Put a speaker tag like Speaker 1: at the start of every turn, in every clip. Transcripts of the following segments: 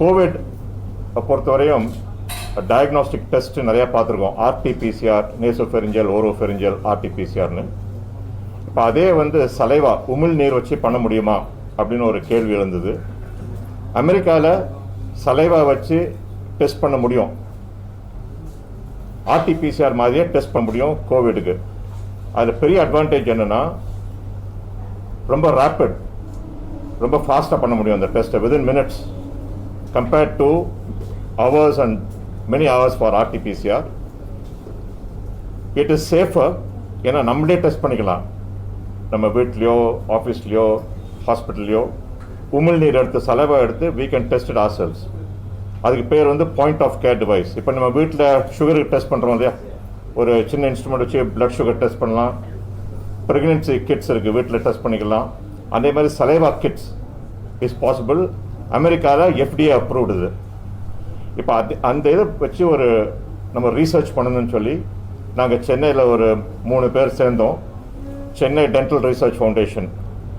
Speaker 1: Covid பொறுத்தவரையும் diagnostic test நிறையா பார்த்துருக்கோம். ஆர்டிபிசிஆர், நேசோஃபெரிஞ்சல், ஓரோஃபெரிஞ்சல், ஆர்டிபிசிஆர்னு. இப்போ அதே சலைவா உமிழ்நீர் வச்சு பண்ண முடியுமா அப்படின்னு ஒரு கேள்வி எழுந்தது. அமெரிக்காவில் சலைவா வச்சு டெஸ்ட் பண்ண முடியும், ஆர்டிபிசிஆர் மாதிரியே டெஸ்ட் பண்ண முடியும் கோவிடுக்கு. அதில் பெரிய அட்வான்டேஜ் என்னென்னா ரொம்ப ரேப்பிட், ரொம்ப ஃபாஸ்ட்டாக பண்ண முடியும் அந்த டெஸ்ட்டை within minutes compared to hours and many hours for RT-PCR. It is safer. ஏன்னா நம்மளே டெஸ்ட் பண்ணிக்கலாம், நம்ம வீட்லையோ ஆஃபீஸ்லையோ ஹாஸ்பிட்டல்லையோ உமிழ்நீர் எடுத்து சலவை எடுத்து we can test it ourselves. அதுக்கு பேர் பாயிண்ட் ஆஃப் கேர் டிவைஸ். இப்போ நம்ம வீட்டில் சுகருக்கு டெஸ்ட் பண்ணுறோம் இல்லையா, ஒரு சின்ன இன்ஸ்ட்ருமெண்ட் வச்சு பிளட் சுகர் டெஸ்ட் பண்ணலாம். ப்ரெக்னென்சி கிட்ஸ் இருக்குது, வீட்டில் டெஸ்ட் பண்ணிக்கலாம். அதே மாதிரி சலைவா கிட்ஸ் இஸ் பாசிபிள். அமெரிக்காவில் FDA அப்ரூவ்டு இது. இப்போ அந்த இதை வச்சு நம்ம ரீசர்ச் பண்ணணும்னு சொல்லி நாங்கள் சென்னையில் ஒரு 3 பேர் சேர்ந்தோம். சென்னை டென்டல் ரிசர்ச் ஃபவுண்டேஷன்,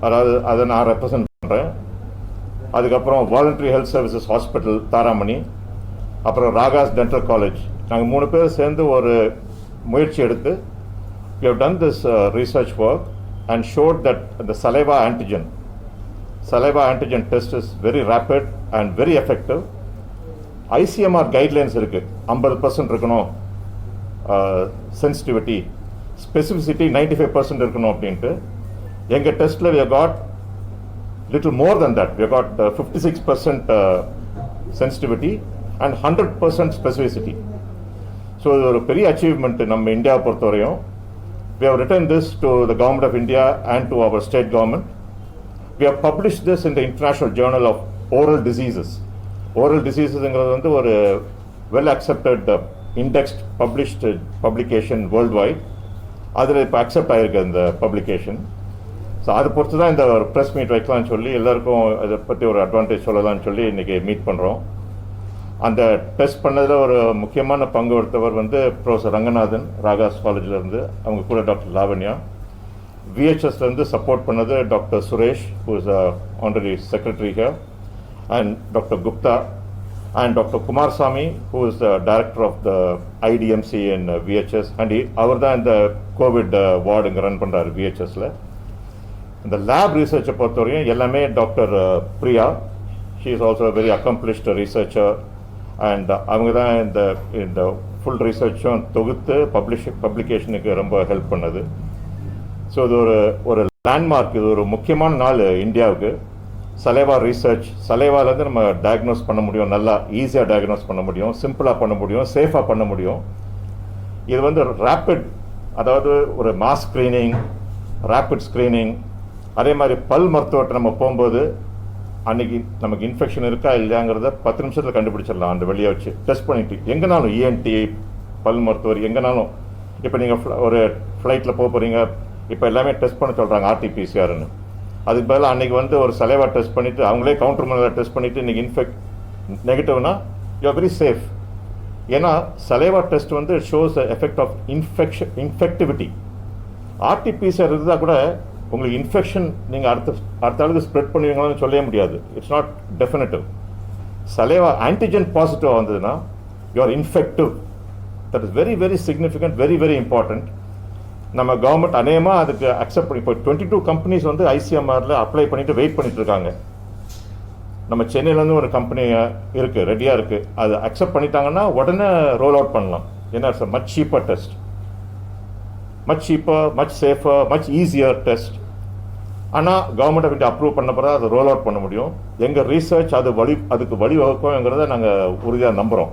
Speaker 1: அதாவது அதை நான் ரெப்ரசன்ட் பண்ணுறேன். அதுக்கப்புறம் வாலண்டரி ஹெல்த் சர்வீசஸ் ஹாஸ்பிட்டல் தாராமணி, அப்புறம் ராகாஸ் டென்டல் காலேஜ். நாங்கள் 3 பேர் சேர்ந்து ஒரு முயற்சி எடுத்து we have done this research work and showed that the saliva antigen test is very rapid and very effective. ICMR guidelines இருக்குது, 50% இருக்கணும் சென்சிட்டிவிட்டி, ஸ்பெசிஃபிசிட்டி 95% இருக்கணும் அப்படின்ட்டு. எங்கள் டெஸ்ட்டில் we have got little more than that. We have got 56% sensitivity and 100% specificity. So இது ஒரு பெரிய achievement நம்ம இந்தியாவை பொறுத்தவரையும். We have written this to the Government of India and to our state government. We have published this in the International Journal of Oral Diseases. Oral diseasesங்கிறது ஒரு well accepted indexed published publication world wide. அதில் இப்போ accept ஆகிருக்கு அந்த publication. So அதை பொறுத்து தான் இந்த ஒரு ப்ரெஸ் மீட் வைக்கலாம்னு சொல்லி எல்லாருக்கும் இதை பற்றி ஒரு அட்வான்டேஜ் சொல்லலாம்னு சொல்லி இன்றைக்கி மீட் பண்ணுறோம். அந்த டெஸ்ட் பண்ணதில் ஒரு முக்கியமான பங்கு எடுத்தவர் ப்ரொஃபஸர் ரங்கநாதன், ராகாஸ் காலேஜிலேருந்து. அவங்க கூட டாக்டர் லாவண்யா. VHSலேருந்து சப்போர்ட் பண்ணது doctor Suresh, who is honorary secretary here, and Dr. Gupta and Dr. Kumarsamy, who is the director of the IDMC in VHS, and அவர் தான் இந்த கோவிட் வார்டு இங்கே ரன் பண்ணுறாரு VHSல. இந்த லேப் ரிசர்ச்சை பொறுத்தவரையும் எல்லாமே doctor Priya, she is also very accomplished researcher, and அவங்க தான் இந்த ஃபுல் ரிசர்ச்சும் தொகுத்து பப்ளிகேஷனுக்கு ரொம்ப ஹெல்ப் பண்ணது. ஸோ இது ஒரு லேண்ட்மார்க், இது ஒரு முக்கியமான நாள் இந்தியாவுக்கு. சலைவா ரிசர்ச், சலைவாலேருந்து நம்ம டயக்னோஸ் பண்ண முடியும், நல்லா ஈஸியாக டயக்னோஸ் பண்ண முடியும், சிம்பிளாக பண்ண முடியும், சேஃபாக பண்ண முடியும். இது ரேப்பிட், அதாவது ஒரு மாஸ் ஸ்க்ரீனிங், ரேப்பிட் ஸ்க்ரீனிங். அதே மாதிரி பல் மருத்துவத்தை நம்ம போகும்போது அன்றைக்கி நமக்கு இன்ஃபெக்ஷன் இருக்கா இல்லையாங்கிறத 10 நிமிஷத்தில் கண்டுபிடிச்சிடலாம். அந்த வெளியே வச்சு டெஸ்ட் பண்ணிட்டு எங்கேனாலும் ENT, பல் மருத்துவர் எங்கேனாலும். இப்போ நீங்கள் ஒரு ஃப்ளைட்டில் போகிறீங்க, இப்போ எல்லாமே டெஸ்ட் பண்ண சொல்கிறாங்க RT-PCRன்னு. அதுக்கு பதிலாக அன்றைக்கி ஒரு சலைவா டெஸ்ட் பண்ணிவிட்டு அவங்களே கவுண்டர் மேலே டெஸ்ட் பண்ணிவிட்டு இன்றைக்கி நெகட்டிவ்னா யூ ஆர் வெரி சேஃப். ஏன்னா saliva test shows effect of infectivity. RT-PCR இருந்தால் கூட உங்களுக்கு இன்ஃபெக்ஷன் நீங்கள் அடுத்த ஆளுக்கு ஸ்ப்ரெட் பண்ணுவீங்களான்னு சொல்லவே முடியாது. It's not definitive. Saliva antigen பாசிட்டிவாக வந்ததுன்னா you are infective. That is very very significant, very very important. நம்ம கவர்மெண்ட் அநேகமாக அதுக்கு அக்செப்ட் பண்ணி இப்போ 22 கம்பெனிஸ் ICMRல அப்ளை பண்ணிட்டு வெயிட் பண்ணிட்டு இருக்காங்க. நம்ம சென்னையிலேருந்து ஒரு கம்பெனி இருக்குது, ரெடியாக இருக்குது. அது அக்செப்ட் பண்ணிட்டாங்கன்னா உடனே ரோல் அவுட் பண்ணலாம். ஏன்னா it's much cheaper test, much cheaper, much safer, much easier test. ஆனால் கவர்மெண்ட் ஆஃப் இந்தியா அப்ரூவ் பண்ண பிறகு அதை ரோல் அவுட் பண்ண முடியும். எங்கள் ரீசர்ச் அதுக்கு வழிவகுக்கும்ங்கிறத நாங்கள் உறுதியாக நம்புகிறோம்.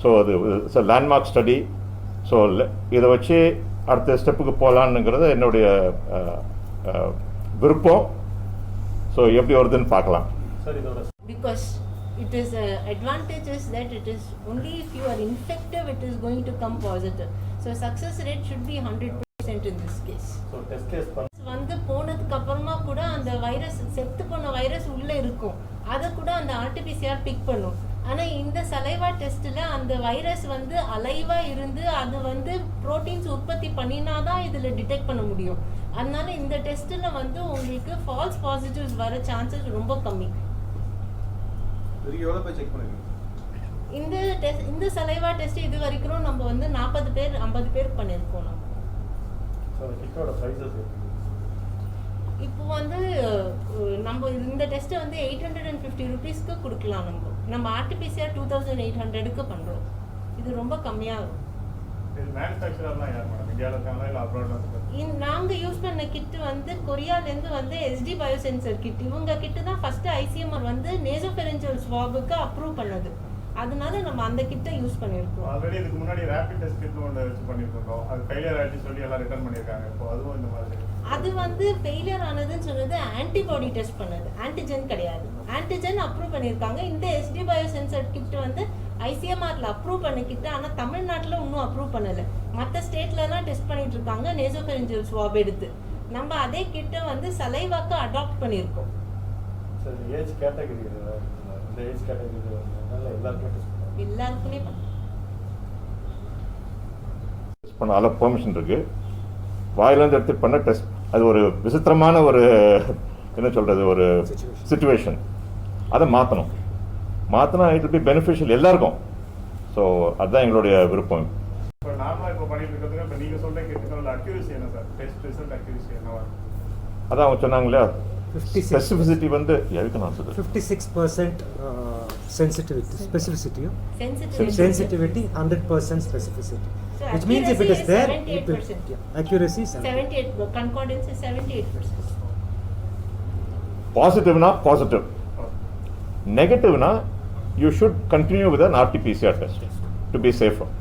Speaker 1: ஸோ அது it's a landmark study. So இதை வச்சு அடுத்த ஸ்டெப்புக்கு போகலான்னுங்கிறது என்னுடைய விருப்பம். ஸோ எப்படி வருதுன்னு பார்க்கலாம்.
Speaker 2: Because it is advantage is that it is only if you are infective it is going to come positive. So success rate should be 100% in this case.
Speaker 1: So test case
Speaker 2: போனதுக்கு அப்புறமா கூட அந்த virus, செத்து போன virus உள்ளே இருக்கும், அதை கூட அந்த RT-PCR பிக் பண்ணும். ஆனால் இந்த சலைவா டெஸ்ட்டில் அந்த வைரஸ் அலைவாக இருந்து அது ப்ரோட்டீன்ஸ் உற்பத்தி பண்ணினா தான் இதில் டிடெக்ட் பண்ண முடியும். அதனால இந்த டெஸ்ட்டில் உங்களுக்கு ஃபால்ஸ் பாசிட்டிவ்ஸ் வர சான்சஸ் ரொம்ப கம்மி.
Speaker 3: இதுக்கு எவ்வளோ போய் செக் பண்ணிருக்கீங்க?
Speaker 2: இந்த சலைவா டெஸ்ட் இது வரைக்கும் நம்ம வந்து 40 பேர் 50 பேர் பண்ணியிருக்கோம் நம்ம.
Speaker 3: ஸோ அந்த கிட்டோட ப்ரைஸஸ்
Speaker 2: இப்போ வந்து நம்ம இந்த டெஸ்ட்டை வந்து 850 ருபீஸ்க்கு கொடுக்கலாம். நம்ம ஆர்டிபிசிஆர் 2800க்கு பண்ணுறோம். இது ரொம்ப கம்மியாகும்.
Speaker 3: இது மேனுஃபேக்சரர்லாம் யார் மேடம்? இந்தியாவில் இருக்காங்களா இல்லை அப்ராட்ல இருக்காங்க?
Speaker 2: நாங்கள் யூஸ் பண்ண கிட்டு வந்து கொரியாலேருந்து வந்து எஸ்டி பயோசென்சர் கிட். இவங்க கிட்டு தான் ஃபஸ்ட்டு ஐசிஎம்ஆர் வந்து நேசோஃபெரன்ஜியல் ஸ்வாபுக்கு அப்ரூவ் பண்ணது. அதனால நம்ம அந்த கிட்டை யூஸ் பண்ணியிருக்கோம்.
Speaker 3: ஆல்ரெடி இதுக்கு முன்னாடி ரேபிட் டெஸ்ட் கிட்னு ஒன்று வச்சு பண்ணியிருக்கோம். அது ஃபெயிலியர் ஆகிட்டு சொல்லி எல்லாம் ரிட்டர்ன் பண்ணியிருக்காங்க. இப்போ அதுவும் இந்த மாதிரி
Speaker 2: அது வந்து ஃபெயிலியர் ஆனதுன்னு சொன்னது ஆன்டிபாடி டெஸ்ட் பண்ணது, ஆன்டிஜென் கிடையாது. ஆன்டிஜென் அப்ரூவ் பண்ணியிருக்காங்க. இந்த எஸ்டி பயோசென்சர் கிட் வந்து ஐசிஎம்ஆர்ல அப்ரூவ் பண்ண கிட்ட, ஆனால் தமிழ்நாட்டில் இன்னும் அப்ரூவ் பண்ணலை. மற்ற ஸ்டேட்லலாம் டெஸ்ட் பண்ணிட்டு இருக்காங்க நேசோஃபெரன்ஜியல் ஸ்வாப் எடுத்து. நம்ம அதே கிட்ட வந்து சலைவாக்கு அடாப்ட் பண்ணியிருக்கோம்.
Speaker 3: சார் ஏஜ் கேட்டகரி இந்த ஏஜ் கேட்டகரி
Speaker 2: எல்லாருக்குமே
Speaker 1: பண்ண அளவு பெர்மிஷன் இருக்கு. வாயிலிருந்து எடுத்து பண்ண டெஸ்ட் அது ஒரு விசித்திரமான ஒரு என்ன சொல்றது ஒரு சிச்சுவேஷன். அதை மாற்றினா இட் பி பெனிஃபிஷியல் எல்லாருக்கும். ஸோ அதுதான் எங்களுடைய விருப்பம்.
Speaker 3: இப்போ நார்மலாக இப்போ பண்ணிட்டு இருக்கிறதுக்கு இப்போ நீங்கள் சொல்கிற கிட்டத்தட்ட அக்யூரசி என்ன சார்? டெஸ்ட் ரிசல்ட் அக்யூரசி என்னவா?
Speaker 1: அதான் அவங்க சொன்னாங்க இல்லையா, ஸ்பெசிஃபிசிட்டி வந்து எதுக்கு நான் சொல்றேன்
Speaker 4: 56% sensitivity, specificity, sensitivity 100% specificity,
Speaker 2: So
Speaker 4: which means if it is there,
Speaker 2: 78%.
Speaker 4: accuracy is
Speaker 2: 78, concordance is 78%.
Speaker 1: பாசிட்டிவ்னா பாசிட்டிவ், நெகட்டிவ்னா you should continue with an RT-PCR test to be safer.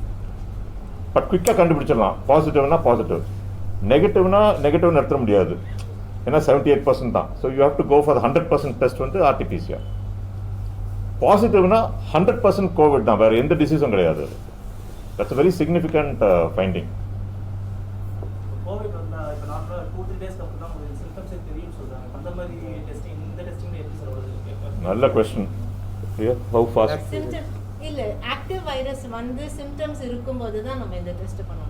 Speaker 1: But குயிக்காக கண்டுபிடிச்சிடலாம். பாசிட்டிவ்னா பாசிட்டிவ், நெகட்டிவ் நடத்த முடியாது. ஏன்னா 78% தான். So you have to go for 100% test வந்து RT-PCR. பாசிட்டிவ்னா 100% Covid தான், வேறு எந்த டிசீஸும் கிடையாது. That's very significant finding.
Speaker 5: Covid வந்தா இப்போ நார்மலாக 2-3 டேஸ்க்கு அப்புறம் தான் உங்களுக்கு சிம்டம்ஸே தெரியும்னு சொல்கிறாங்க. அந்த மாதிரி டெஸ்டிங் இந்த டெஸ்டிங் எப்படி சார் வருது?
Speaker 1: நல்ல கொஸ்டின். How fast?
Speaker 2: சிம்டம் இல்லை, ஆக்டிவ் வைரஸ் வந்து சிம்டம்ஸ் இருக்கும்போது தான் நம்ம இந்த டெஸ்ட் பண்ணணும்.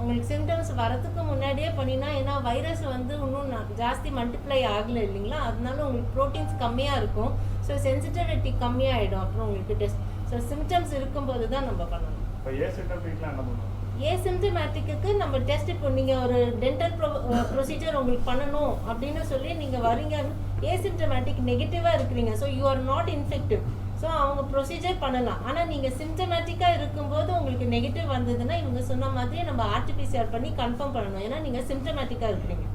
Speaker 2: உங்களுக்கு சிம்டம்ஸ் வரதுக்கு முன்னாடியே பண்ணினா, ஏன்னா வைரஸ் வந்து இன்னும் ஜாஸ்தி மல்டிப்ளை ஆகலை இல்லைங்களா, அதனால உங்களுக்கு ப்ரோட்டீன்ஸ் கம்மியாக இருக்கும். ஸோ சென்சிட்டிவிட்டி கம்மியாகிடும். அப்புறம் உங்களுக்கு டெஸ்ட் ஸோ சிம்டம்ஸ் இருக்கும்போது தான் நம்ம பண்ணணும்.
Speaker 3: இப்போ ஏசிம்டமேட்டிக்லாம் என்ன பண்ணணும்?
Speaker 2: ஏசிம்டமேட்டிக்கு நம்ம டெஸ்ட் இப்போ நீங்கள் ஒரு டென்டல் ப்ரொசீஜர் உங்களுக்கு பண்ணணும் அப்படின்னு சொல்லி நீங்கள் வரீங்க, ஏசிம்டமேட்டிக் நெகட்டிவாக இருக்கிறீங்க, so you are not infective. So அவங்க ப்ரொசீஜர் பண்ணலாம். ஆனால் நீங்கள் சிம்டமேட்டிக்காக இருக்கும்போது உங்களுக்கு நெகட்டிவ் வந்ததுன்னா இவங்க சொன்ன மாதிரி நம்ம RT-PCR பண்ணி கன்ஃபார்ம் பண்ணணும். ஏன்னா நீங்கள் சிம்டமேட்டிக்காக இருக்கிறீங்க.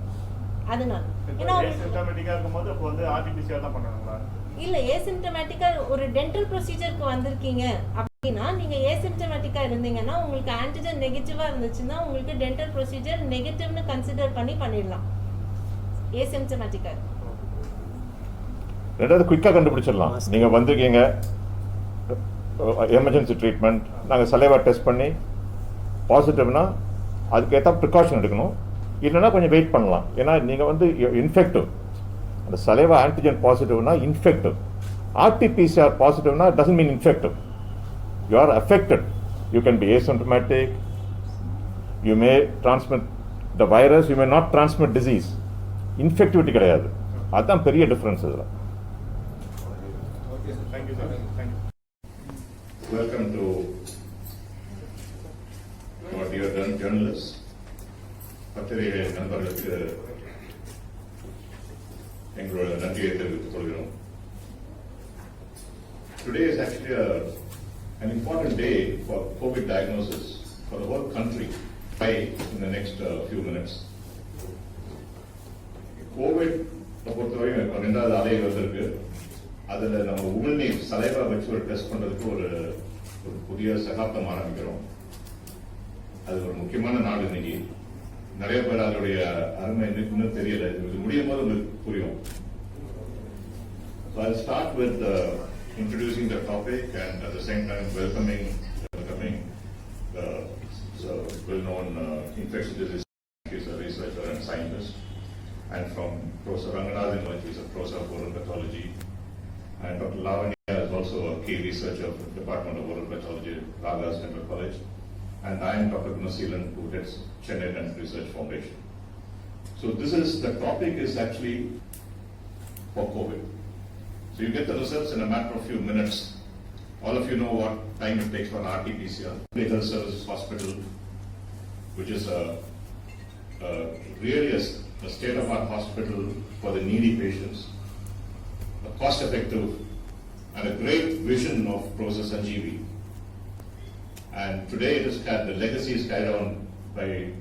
Speaker 2: அதனால ஏன்னா
Speaker 3: ஏசிம்டமேட்டிக்காக இருக்கும்போது அப்போ வந்து RT-PCR தான் பண்ணணுங்களா?
Speaker 2: இல்லை, ஏசிம்டமேட்டிக்காக ஒரு டென்டல் ப்ரொசீஜருக்கு வந்திருக்கீங்க அப்படின்னா, நீங்கள் ஏசிம்டமேட்டிக்காக இருந்தீங்கன்னா உங்களுக்கு ஆன்டிஜன் நெகட்டிவாக இருந்துச்சுன்னா உங்களுக்கு டென்டல் ப்ரொசீஜர் நெகட்டிவ்னு கன்சிடர் பண்ணிடலாம். ஏசிம்டமேட்டிக்காக
Speaker 1: ரெண்டாவது குயிக்காக கண்டுபிடிச்சிடலாம். நீங்கள் வந்திருக்கீங்க, எமர்ஜென்சி ட்ரீட்மெண்ட், நாங்கள் சலைவா டெஸ்ட் பண்ணி பாசிட்டிவ்னா அதுக்கேற்ற ப்ரிகாஷன் எடுக்கணும். இல்லைன்னா கொஞ்சம் வெயிட் பண்ணலாம். ஏன்னா நீங்கள் வந்து இன்ஃபெக்டிவ். அந்த சலைவா ஆன்டிஜன் பாசிட்டிவ்னா இன்ஃபெக்டிவ். RT-PCR பாசிட்டிவ்னா doesn't mean infective. You are affected. You can be asymptomatic, you may transmit the virus, you may not transmit disease. Infectivity கிடையாது. அதுதான் பெரிய டிஃப்ரென்ஸ் இதில்.
Speaker 3: Okay sir, thank you sir, thank you.
Speaker 1: Welcome to our dear journalists. பத்திரிகை நண்பர்களுக்கு எங்களோட நன்றியை தெரிவித்துக் கொள்கிறோம். Today is actually an important day for COVID diagnosis for the whole country. In the next few minutes. COVID பொறுத்தவரைக்கும் ரெண்டாவது அலை வந்திருக்கு. அதில் நம்ம உமிழ்நீர் சலைவா வச்சு ஒரு டெஸ்ட் பண்ணுறதுக்கு ஒரு புதிய சகாப்தம் ஆரம்பிக்கிறோம். அது ஒரு முக்கியமான நாடு இன்னைக்கு. நிறைய பேர் அதனுடைய அருமை இன்னும் தெரியல. இது முடியும் போது உங்களுக்கு புரியும். So I'll start with introducing the topic and at the same time welcoming the well-known infectious disease researcher and scientist, and from Professor Ranganathan, who is a professor of oral pathology, and Dr. Lavanya is also a key researcher of the Department of Oral Pathology, Ragas Dental College, and I am Dr. Gunaseelan, who heads Chennai Dental Research Foundation. So the topic is actually for COVID. So you get the results in a matter of few minutes. All of you know what time it takes for an RT-PCR. Health Services Hospital, which is really a state-of-art hospital for the needy patients, a cost-effective and a great vision of Professor Sanjeevi. And today it is the legacy is carried on by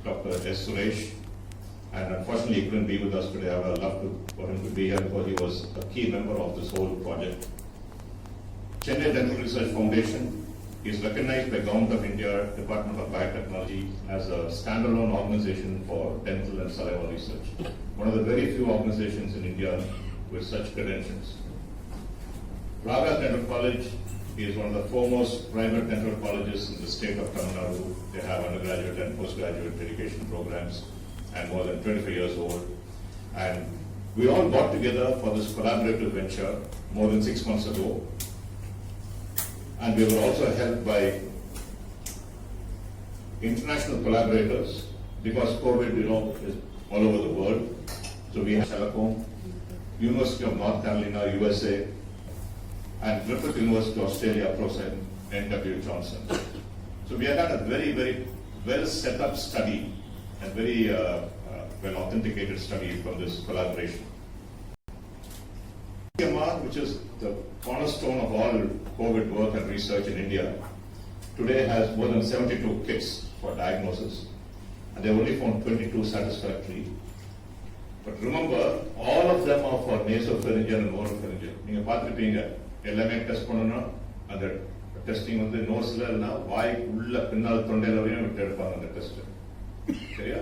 Speaker 1: Dr. S. Suresh, and unfortunately he couldn't be with us today. I would have loved for him to be here because he was a key member of this whole project. Chennai Dental Research Foundation is recognized by Government of India, Department of Biotechnology as a standalone organization for dental and saliva research. One of the very few organizations in India with such credentials. Raga Dental College is one of the foremost private dental colleges in the state of Tamil Nadu. They have undergraduate and postgraduate education programs and more than 25 years old. And we all got together for this collaborative venture more than 6 months ago. And we were also helped by international collaborators because COVID, is all over the world. So we have Shalacom, University of North Carolina, USA, and Griffith University, Australia, Professor N.W. Johnson. So we have had a very, very well set up study and very well authenticated study from this collaboration. CMR, which is the cornerstone of all COVID work and research in India, today has more than 72 kits for diagnosis, and they have only found 22 satisfactory. But remember, all of them are for nasopharyngeal and oropharyngeal. நீங்க பார்த்திருப்பீங்க எல்லாமே test பண்ணனும் அந்த testing வந்து நோஸ்ல இல்லனா வாய் உள்ள பின்னால் தொண்டையில வரையும் விட்டு எடுப்பாங்க அந்த டெஸ்ட். சரியா?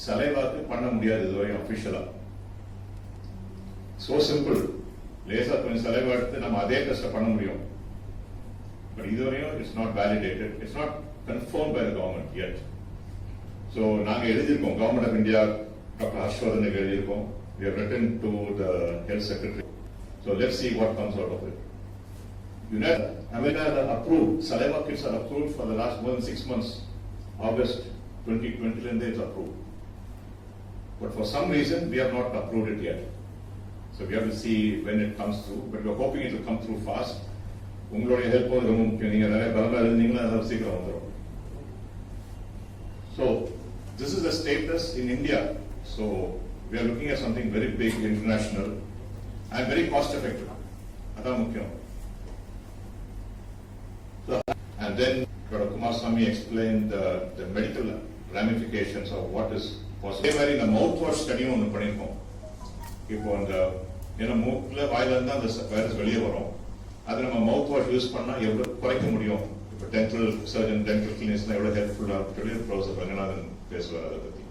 Speaker 1: சலைவாக்கு பண்ண முடியாது இதுவரையும் அபிஷியலா. So simple. லேசா கொஞ்சம் சலைவா எடுத்து நம்ம அதே டெஸ்ட் பண்ண முடியும். But இதுவரையும் it's not validated. It's not confirmed by the government yet. So நாங்க எழுதியிருக்கோம் Government of India, Dr. Harshvardhan எழுதியிருக்கோம். We have written to the Health Secretary. So let's see what comes out of it. United America approved, saliva kits are approved for the last more than 6 months. August 2020 and it's approved. But for some reason we have not approved it yet. So we have to see when it comes through, but we are hoping it will come through fast. உங்களுடைய help ரொம்ப முக்கியம். நீங்க நிறைய பலமா இருந்தீங்கன்னா அது சீக்கிரம் வந்துடும். So this is the status in India. So we are looking at something very big, international, and very cost effective. அதான் முக்கியம். So, and then Dr. Kumarasamy explained the medical ramifications of what is possible. அதே மாதிரி இந்த mouth wash ஸ்டடியும் ஒன்று பண்ணியிருக்கோம். இப்போ அந்த ஏன்னா மூக்குல வாயில இருந்தா அந்த வைரஸ் வெளியே வரும். அது நம்ம மவுத் வாஷ் யூஸ் பண்ணா எவ்வளவு குறைக்க முடியும்? இப்போ டென்டல் சர்ஜன், டென்டல் கிளினிக்ஸ்லாம் எவ்வளவு ஹெல்ப்ஃபுல்லா சொல்லி ப்ரொஃபசர் ரங்கநாதன் பேசுவார் அதை பத்தி.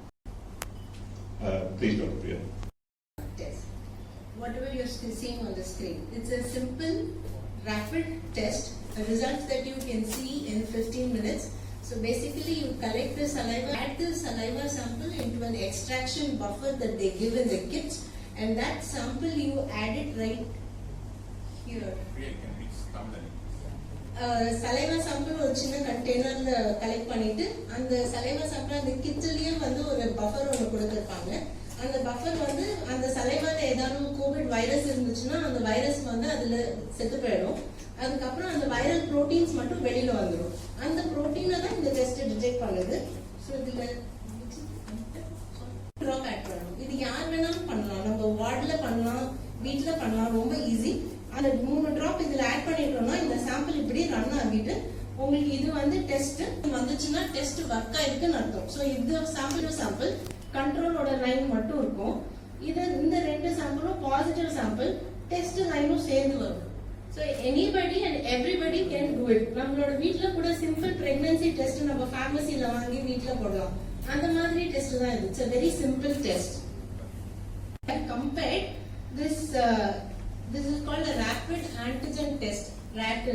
Speaker 1: Please, Dr. Priya.
Speaker 6: Test. Whatever you're seeing on the screen, it's a simple, rapid test. The results that you can see in 15 minutes. So basically, you collect the saliva, add the saliva sample into an extraction buffer that they give in the kits, and that sample you add it right here. Saliva sample ஒரு சின்ன கண்டெய்னர்ல collect பண்ணிட்டு அந்த saliva sample அந்த கிட்லயே வந்து ஒரு buffer ஒன்னு கொடுத்திருப்பாங்க. அந்த பஃபர் வந்து அந்த சலைவால ஏதாவது கோவிட் வைரஸ் இருந்துச்சுன்னா அந்த வைரஸ் வந்து அதுல செத்து போயிடும். அதுக்கப்புறம் அந்த வைரல் புரோட்டீன்ஸ் மட்டும் வெளியில வந்துடும். அந்த புரோட்டீனை தான் இந்த டெஸ்ட் டிடெக்ட் பண்ணுது. ஸோ இதுல ட்ராப் ஆட் பண்ணணும். இது யார் வேணாலும் பண்ணலாம். நம்ம வார்டுல பண்ணலாம், வீட்டுல பண்ணலாம், ரொம்ப ஈஸி. அந்த 3 டிராப் இதுல ஆட் பண்ணிட்டோம்னா இந்த சாம்பிள் இப்படி ரன் ஆகிட்டு உங்களுக்கு இது வந்து டெஸ்ட் வந்துச்சுன்னா டெஸ்ட் ஒர்க் ஆயிருக்குன்னு அர்த்தம். ஸோ இது சாம்பிள் கண்ட்ரோலோட லைன் மட்டும் இருக்கும். இது இந்த 2 சாம்பிளும் பாசிட்டிவ் சாம்பிள், டெஸ்ட் லைனும் சேர்ந்து வரும். So anybody and everybody can do it. நம்மளோட வீட்ல கூட சிம்பிள் பிரெக்னன்சி டெஸ்ட் நம்ம ஃபார்மசில வாங்கி வீட்ல போடலாம். அந்த மாதிரி டெஸ்ட் தான் இது. It's a very simple test. I compared this is called a rapid antigen test, RAT.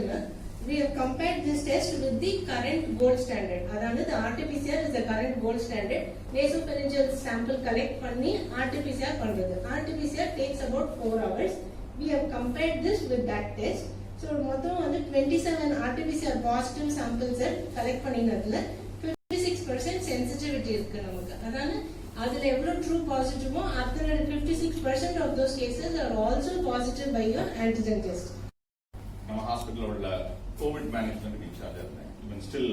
Speaker 6: We have compared this test with the current gold standard. அதாவது the RT-PCR is the current gold standard. Nasopharyngeal sample collect பண்ணி RT-PCR பண்றது. RT-PCR takes about 4 hours. We have compared this with that test. So மொத்தம் வந்து 27 RT-PCR positive samples collect பண்ணினதுல 56% sensitivity இருக்கு நமக்கு. அதாவது அதுல எவ்வளவு ட்ரூ பாசிட்டிவோ அத்தனை 56% of those cases are also positive by your antigen test.
Speaker 7: நம்ம ஹாஸ்பிட்டலில் உள்ள கோவிட் மேனேஜ்மெண்ட்டுக்கு இன்சார்ஜ் இருந்தேன். இவன் ஸ்டில்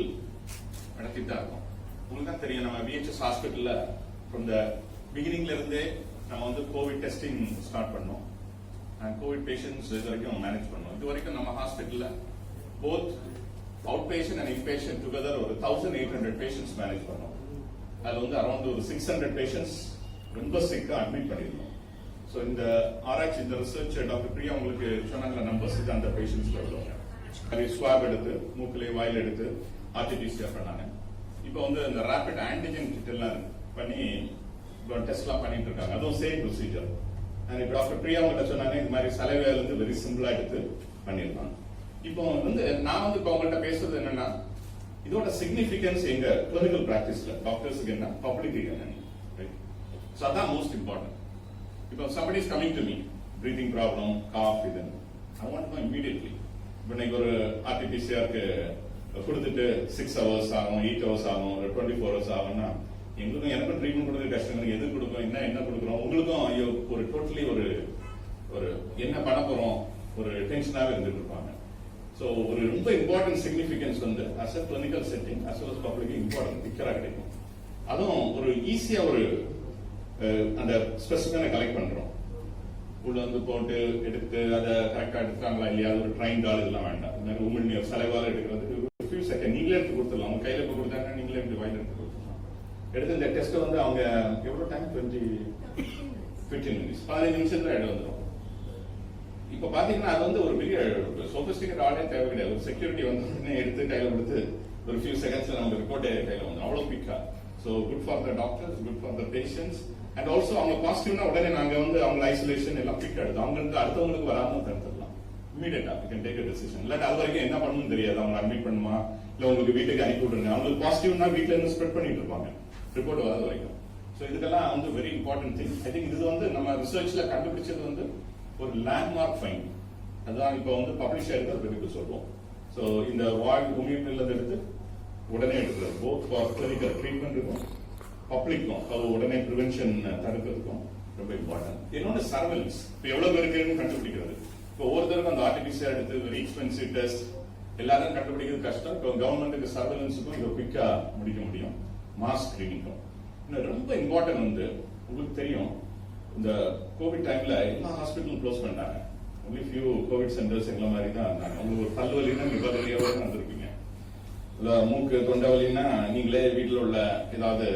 Speaker 7: நடத்திட்டு தான் இருக்கோம். உங்களுக்கு தான் தெரியும், நம்ம விஹெச்எஸ் ஹாஸ்பிட்டலில் ஃப்ரம் த பிகினிங்ல இருந்தே நம்ம வந்து கோவிட் டெஸ்டிங் ஸ்டார்ட் பண்ணோம். அண்ட் கோவிட் பேஷண்ட்ஸ் இது வரைக்கும் மேனேஜ் பண்ணோம். இது வரைக்கும் நம்ம ஹாஸ்பிட்டலில் both out patient and inpatient together ஒரு 1800 பேஷண்ட்ஸ் மேனேஜ் பண்ணோம். அதுல வந்து அரௌண்ட் ஒரு 600 பேஷண்ட்ஸ் ரொம்ப சிக்கா அட்மிட் பண்ணிருந்தோம். ஸோ இந்த ஆராய்ச்சி, இந்த ரிசர்ச் டாக்டர் பிரியா உங்களுக்கு சொன்னாங்க நம்பர்ஸ், இது அந்த பேஷண்ட்ஸ் வருவாங்க. அது ஸ்வாப் எடுத்து மூக்கிலே வாயில் எடுத்து ஆர்டிபிசிஆர் பண்ணாங்க. இப்போ வந்து இந்த ரேபிட் ஆன்டிஜன் கிட் எல்லாம் பண்ணி டெஸ்ட்லாம் பண்ணிட்டு இருக்காங்க. அதுவும் சேம் ப்ரொசீஜர். அண்ட் இப்போ டாக்டர் பிரியா உங்கள்கிட்ட சொன்னாங்க இந்த மாதிரி சலவையில இருந்து வெரி சிம்பிளா எடுத்து பண்ணிருக்காங்க. இப்போ வந்து நான் வந்து இப்போ உங்கள்கிட்ட பேசுறது என்னன்னா, இதோட சிக்னிபிகன்ஸ் எங்க கிளினிக்கல் பிராக்டிஸ்ல டாக்டர்ஸுக்கு என்ன, பப்ளிக்கு என்ன, ஸோ அதான் மோஸ்ட் இம்பார்ட்டன்ட். இப்போ somebody is coming to me, breathing problem, cough, இது I want to know immediately. இப்போ இன்னைக்கு ஒரு ஆர்டிபிசிஆருக்கு கொடுத்துட்டு 6 hours ஆகும், 8 hours ஆகும், 24 hours ஆகும்னா எங்களுக்கும் எனக்கும் ட்ரீட்மெண்ட் கொடுக்குறது கஷ்டம். எது கொடுக்கும், என்ன கொடுக்குறோம், உங்களுக்கும் ஐயோ ஒரு டோட்டலி ஒரு என்ன பண்ண போறோம் ஒரு டென்ஷனாகவே இருந்துட்டு இருப்பாங்க. ஸோ ஒரு ரொம்ப இம்பார்ட்டன்ட் சிக்னிபிகன்ஸ் வந்து as a clinical setting as well as public important பிக்சரா கிடைக்கும். அதுவும் ஒரு ஈஸியா ஒரு அந்த ஸ்பெசிஃபிக்கான கலெக்ட் பண்றோம். உள்ள வந்து போட்டு எடுத்து அதை கரெக்டா எடுத்துறாங்களா இல்லையா, ஒரு ட்ரைன் ஆள் இதெல்லாம் வேண்டாம். இந்த மாதிரி உமிழ்நீர் சலைவால எடுக்கிறதுக்கு ஃபியூ செகண்ட் நீங்களே எடுத்து கொடுத்துடலாம். அவங்க கையில இப்போ கொடுத்தாங்கன்னா நீங்களே இப்படி வாயில் எடுத்து கொடுத்துடலாம். எடுத்து இந்த டெஸ்ட்டை வந்து அவங்க எவ்வளவு டைம் 15 minutes 15 நிமிஷத்துல எடுத்து வந்துடும். இப்ப பாத்தீங்கன்னா அது வந்து ஒரு பெரிய சோபிஸ்டிகேட் ஆளே தேவை கிடையாது. ஒரு செக்யூரிட்டி வந்து எடுத்து கையில கொடுத்து ஒரு ஃபியூ செகண்ட்ஸ்ல நமக்கு ரிப்போர்ட் கையில வந்து அவ்வளவு குயிக்கா. So good for the doctors, good for the patients. And also அவங்க பாசிட்டிவ்னா உடனே நாங்க வந்து அவங்க ஐசோலேஷன் எல்லாம் குயிக்கா எடுத்து அவங்களுக்கு அடுத்தவங்களுக்கு வராமல் தடுத்துடலாம். இமீடியட்டா you can take a decision. இல்லாட்டி அது வரைக்கும் என்ன பண்ணணும்னு தெரியாது. அவங்க அட்மிட் பண்ணுமா இல்ல உங்களுக்கு வீட்டுக்கு அனுப்பி விடுங்க. அவங்களுக்கு பாசிட்டிவ்னா வீட்டுல இருந்து ஸ்ப்ரெட் பண்ணிட்டு இருப்பாங்க ரிப்போர்ட் வராத வரைக்கும். ஸோ இதுக்கெல்லாம் வந்து very important thing. I think இது வந்து நம்ம ரிசர்ச்ல கண்டுபிடிச்சது வந்து ஒரு லேண்ட்மார்க் ஃபைண்ட். அதுதான் இப்போ வந்து பப்ளிஷ் ஆயிருக்கிறது சொல்லுவோம். ஸோ இந்த வார்டு உமிழ்நீர்ல எடுத்து உடனே எடுக்கிறது போத் ஃபார் கிளினிக்கல் ட்ரீட்மெண்ட்டுக்கும் பப்ளிக்கும் அது உடனே ப்ரிவென்ஷன் தடுக்கிறதுக்கும் ரொம்ப இம்பார்ட்டன்ட். இன்னொன்று சர்வலன்ஸ். இப்போ எவ்வளவு பேருக்கு கண்டுபிடிக்கிறது. இப்போ ஒவ்வொருத்தருக்கும் அந்த ஆர்டிபிசிஆர் எடுத்து வெரி எக்ஸ்பென்சிவ் டெஸ்ட் எல்லாரும் கண்டுபிடிக்கிறது கஷ்டம். இப்போ கவர்மெண்ட்டுக்கு சர்வலன்ஸுக்கும் இதை குயிக்கா முடிக்க முடியும். மாஸ் ஸ்கிரீனிங்கும் இன்னும் ரொம்ப இம்பார்ட்டன்ட் வந்து உங்களுக்கு தெரியும். இந்த கோவிட் டைம்ல எல்லா ஹாஸ்பிட்டலும் க்ளோஸ் பண்ணாங்க. ஒன்லி ஃபியூ கோவிட் சென்டர்ஸ் எங்களை மாதிரி தான் இருந்தாங்க. உங்களுக்கு ஒரு பல் வலினா நிபந்தனையோட தான் வந்திருப்பீங்க. இல்ல மூக்கு தொண்டை வலினா நீங்களே வீட்டில் உள்ள ஏதாவது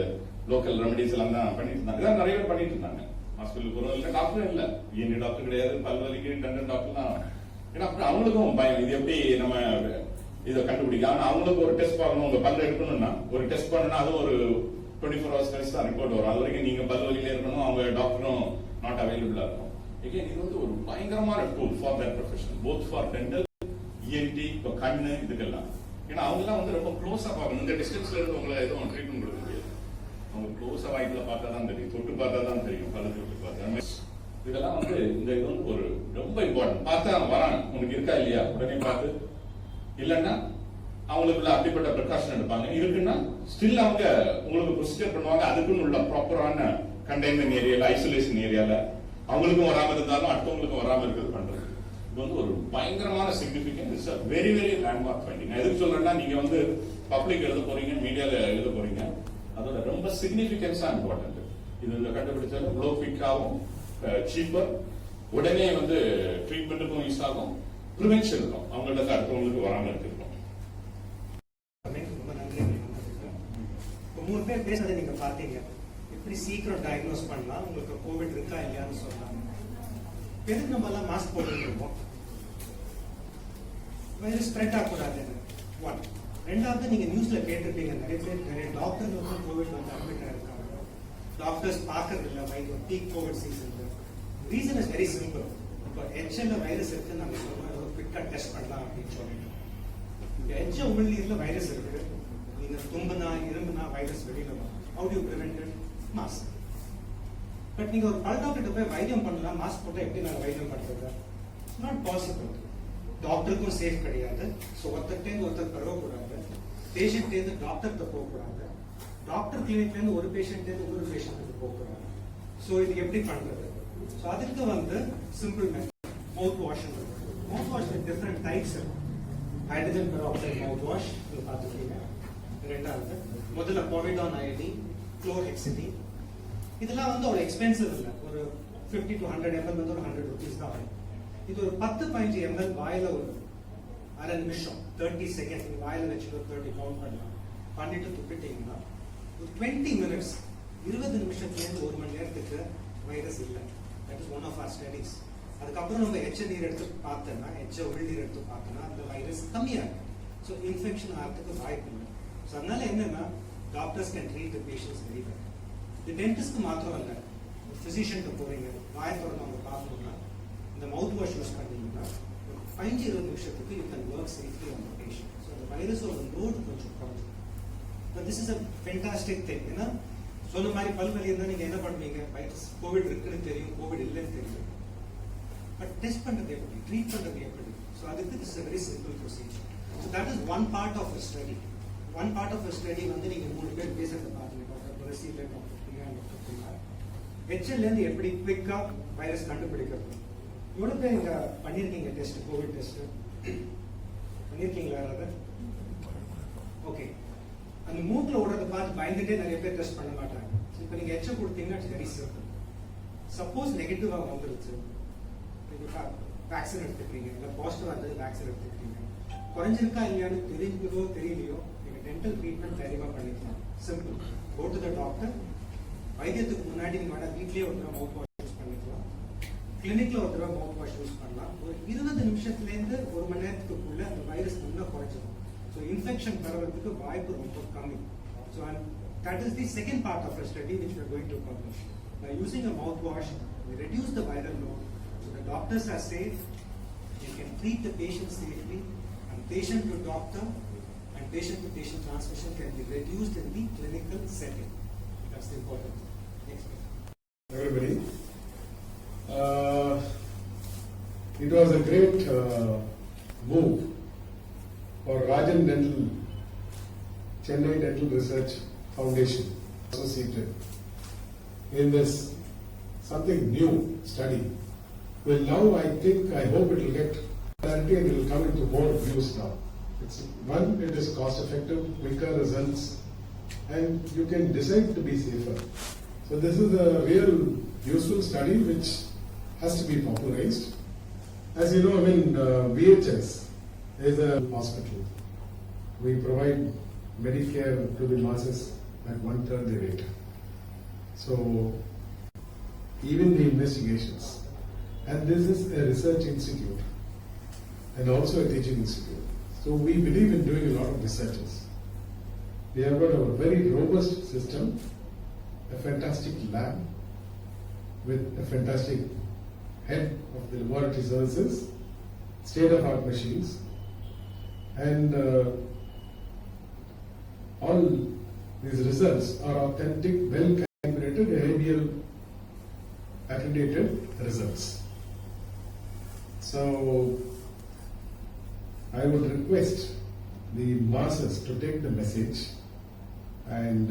Speaker 7: லோக்கல் ரெமடிஸ் எல்லாம் தான் பண்ணிட்டு இருந்தாங்க. இதான் நிறைய பேர் பண்ணிட்டு இருந்தாங்க. ஹாஸ்பிட்டலுக்கு போறோம் இல்லை டாக்டரும் இல்லை, இஎன்டி டாக்டர் கிடையாது, பல் வலிக்கு டென்டல் டாக்டர் தான். ஏன்னா அப்புறம் அவங்களுக்கும் பயம், இது எப்படி நம்ம இதை கண்டுபிடிக்க. ஆனா அவங்களுக்கு ஒரு டெஸ்ட் பார்க்கணும், உங்க பல்ல எடுக்கணும்னா ஒரு டெஸ்ட் பண்ணணும். அதுவும் ஒரு 24 hours கழிச்சு தான் ரிப்போர்ட் வரும். அது வரைக்கும் நீங்க பல் வலியில இருக்கணும், அவங்க டாக்டரும் நாட் அவைலபிளா இருக்கும். Again, இது வந்து ஒரு பயங்கரமான tool for that profession, both for dental, ENT, இப்போ கண்ணு இதுக்கெல்லாம். ஏன்னா அவங்க எல்லாம் வந்து ரொம்ப க்ளோஸா பார்க்கணும். இந்த டிஸ்டன்ஸ்ல இருந்து உங்களை எதுவும் ட்ரீட்மெண்ட் கொடுக்க முடியாது. அவங்க க்ளோஸா வாய்ப்புல பார்த்தா தான் தெரியும், தொட்டு பார்த்தா தான் தெரியும், பல தொட்டு பார்த்தா. இதெல்லாம் வந்து இந்த இது வந்து ஒரு ரொம்ப இம்பார்ட்டன்ட். பார்த்தா வராங்க உங்களுக்கு இருக்கா இல்லையா உடனே பார்த்து, இல்லைன்னா அவங்களுக்குள்ள அப்படிப்பட்ட ப்ரிகாஷன் எடுப்பாங்க. இருக்குன்னா ஸ்டில் அவங்க உங்களுக்கு ப்ரொசீஜர் பண்ணுவாங்க. அதுக்குன்னு உள்ள ப்ராப்பரான கண்டெய்ன்மெண்ட் ஏரியால, ஐசோலேஷன் ஏரியால அவங்களுக்கும் வராம இருந்தாலும் அடுத்தவங்களுக்கும் வராம இருக்கிறது பண்றது. இது வந்து ஒரு பயங்கரமான significance, very very landmark finding. நான் எதுக்கு சொல்றேன்னா, நீங்க வந்து பப்ளிக் எழுத போறீங்க, மீடியால எழுத போறீங்க, அதோட ரொம்ப சிக்னிபிகன்ஸா இம்பார்ட்டன்ட். இது இந்த கண்டுபிடிச்சது இவ்வளோ குவிக்காகவும் சீப்பர், உடனே வந்து ட்ரீட்மெண்ட்டுக்கும் யூஸ் ஆகும், ப்ரிவென்ஷனுக்கும் அவங்கள்ட்ட அடுத்தவங்களுக்கு வராம இருக்கிறோம்.
Speaker 4: ரொம்ப நன்றி. இப்போ 3 பேர் பேசுறதை நீங்க பார்த்தீங்க. எப்படி சீக்கிரம் டயக்னோஸ் பண்ணலாம், உங்களுக்கு கோவிட் இருக்கா இல்லையான்னு சொல்லலாம். எதுக்கு நம்ம எல்லாம் மாஸ்க் போட்டுட்டு இருக்கோம்? வைரஸ் ஸ்ப்ரெட் ஆகக்கூடாதுன்னு. 1. 2வது, நீங்க நியூஸ்ல கேட்டிருப்பீங்க, நிறைய டாக்டர் வந்து கோவிட் வந்து அட்மிட் ஆயிருக்காங்க. டாக்டர்ஸ் பார்க்கறது இல்லை virus peak Covid season. Reason is very simple. இப்போ HL வைரஸ் இருக்கு, நம்ம சொல்றோம் குவிக்கா டெஸ்ட் பண்ணலாம் அப்படின்னு சொல்லிட்டு. HL உமிழ்நீர்ல வைரஸ் இருக்கு. நீங்க தும்புனா இரும்புனா வைரஸ் வெளியில வரும். How do you prevent it? Mask. But நீங்க ஒரு பல் டாக்டர் போய் வைத்தியம் பண்ணலாம், மாஸ்க் போட்டா எப்படி நாங்க வைத்தியம் பண்றது? Not possible. டாக்டருக்கும் சேஃப் கிடையாது. ஸோ ஒருத்தர்கிட்ட ஒருத்தர் பரவக்கூடாது, பேஷண்ட்லேருந்து டாக்டர்கிட்ட போகக்கூடாது. டாக்டர் கிளினிக்ல இருந்து ஒரு பேஷண்ட் இன்னொரு பேஷண்ட்டுக்கு போக்குறாங்க. ஸோ இது எப்படி பண்றது? ஸோ அதுக்கு வந்து simple method mouth wash. Mouth wash different types இருக்கு. ஹைட்ரஜன் பெராக்சைடு மவுத் வாஷ் இது பார்த்துருக்கீங்க. ரெண்டாவது முதல்ல பொவிடான் ஐடி, குளோஹெக்சிடின். இதெல்லாம் வந்து அவ்வளோ எக்ஸ்பென்சிவ் இல்லை. ஒரு 50 to 100 ml வந்து ஒரு 100 rupees தான் ஆகும். இது ஒரு 10-15 ml வாயில ஒரு அரை நிமிஷம் 30 செகண்ட் வாயில வச்சுட்டு ஒரு 30 கவுண்ட் பண்ணலாம். பண்ணிட்டு துப்பிட்டீங்கன்னா ஒரு 20 minutes 20 நிமிஷத்துலேருந்து 1 மணி நேரத்துக்கு வைரஸ் இல்லை. That is one of our studies. அதுக்கப்புறம் நம்ம எச்ச நீர் எடுத்து பார்த்தோம்னா, எச்ச உள்நீர் எடுத்து பார்த்தோம்னா அந்த வைரஸ் கம்மியாகும். ஸோ இன்ஃபெக்ஷன் ஆகிறதுக்கு வாய்ப்பு இல்லை. ஸோ அதனால என்னன்னா doctors can treat the patients very well. இது டென்டிஸ்ட்க்கு மாத்திரம் இல்லை, ஃபிசிஷியன்ட்டு போறீங்க, வாய் திறந்து அவங்க பார்க்கணும்னா இந்த மவுத் வாஷ் யூஸ் பண்ணீங்கன்னா 15-20 நிமிஷத்துக்கு you can work safely on the patient. So அந்த வைரஸோட லோடு கொஞ்சம் குறைஞ்சிடும். But this is a fantastic thing. ஏன்னா சொன்ன மாதிரி பல்வலி இருந்தால் நீங்கள் என்ன பண்ணுவீங்க? வைரஸ் கோவிட் இருக்குன்னு தெரியும், கோவிட் இல்லைன்னு தெரியும். பட் டெஸ்ட் பண்ணுறது எப்படி, ட்ரீட் பண்ணுறது எப்படி? ஸோ அதுக்கு this is a very simple procedure. So that is one part of a study. One part of a study வந்து நீங்கள் 3 பேர் பேசுறதை பார்த்தீங்க. டாக்டர் துளசியில், doctor Priya, doctor Kumar. HL எப்படி குவிக்கா வைரஸ் கண்டுபிடிக்கிறது? எவ்வளவு பேர் இங்க பண்ணிருக்கீங்க டெஸ்ட், கோவிட் டெஸ்ட் பண்ணிருக்கீங்களா யாராவது? ஓகே. அந்த மூக்குல ஓடுறத பார்த்து பயந்துட்டே நிறைய பேர் டெஸ்ட் பண்ண மாட்டாங்க. இப்போ நீங்க HL கொடுத்தீங்கன்னா இட்ஸ் வெரி சிம்பிள். சப்போஸ் நெகட்டிவா வந்துருச்சு, வேக்சின் எடுத்துக்கிறீங்க, இல்ல பாசிட்டிவா இருந்தது வேக்சின் எடுத்துக்கிறீங்க, குறைஞ்சிருக்கா இல்லையான்னு தெரிஞ்சதோ தெரியலையோ நீங்க டென்டல் ட்ரீட்மெண்ட் தைரியமா பண்ணிக்கலாம். Simple. Go to the doctor. வைத்தியத்துக்கு முன்னாடி நீங்க வேணா வீட்லயே ஒரு தடவை மவுத் வாஷ் யூஸ் பண்ணிக்கலாம், கிளினிக்ல ஒரு தடவை மவுத் வாஷ் யூஸ் பண்ணலாம். ஒரு 20 நிமிஷத்துல இருந்து 1 மணி நேரத்துக்குள்ள அந்த வைரஸ் நல்லா குறைஞ்சிடும். ஸோ இன்ஃபெக்ஷன் பரவறதுக்கு வாய்ப்பு ரொம்ப கம்மி. So that is the second part of a study which we are going to publish. By using a mouthwash, we reduce the viral load. So the doctors are safe, they can treat the patient safely, and patient to doctor and patient to patient transmission can be reduced in the clinical setting. That's the important thing. Next.
Speaker 8: Everybody. It was a great move for Rajan Dental, Chennai Dental Research Foundation associated in this something new study. Well, now I hope it will get clarity and it will come into more views now. It is cost effective, quicker results, and you can decide to be safer. So this is a real useful study which has to be popularized. As you know, VHS is a hospital. We provide Medicare to the masses at 1/3 the rate. So even the investigations, and this is a research institute and also a teaching institute. So we believe in doing a lot of researches. We have got a very robust system, a fantastic lab with a fantastic head of the laboratory services, state-of-art machines, and all these results are authentic, well-calibrated, ABL accredited results. So I would request the masses to take the message and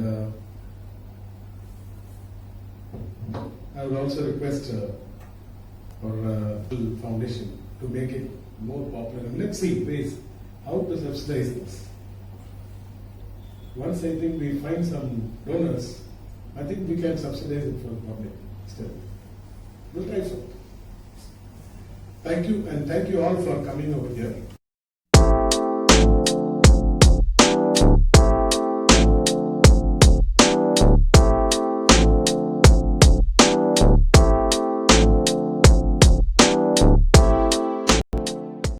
Speaker 8: I would also request our foundation to make it more popular. And let's see ways how to subsidize this. Once I think we find some donors, I think we can subsidize it for the public still. We'll try so. Thank you, and thank you all for coming over here.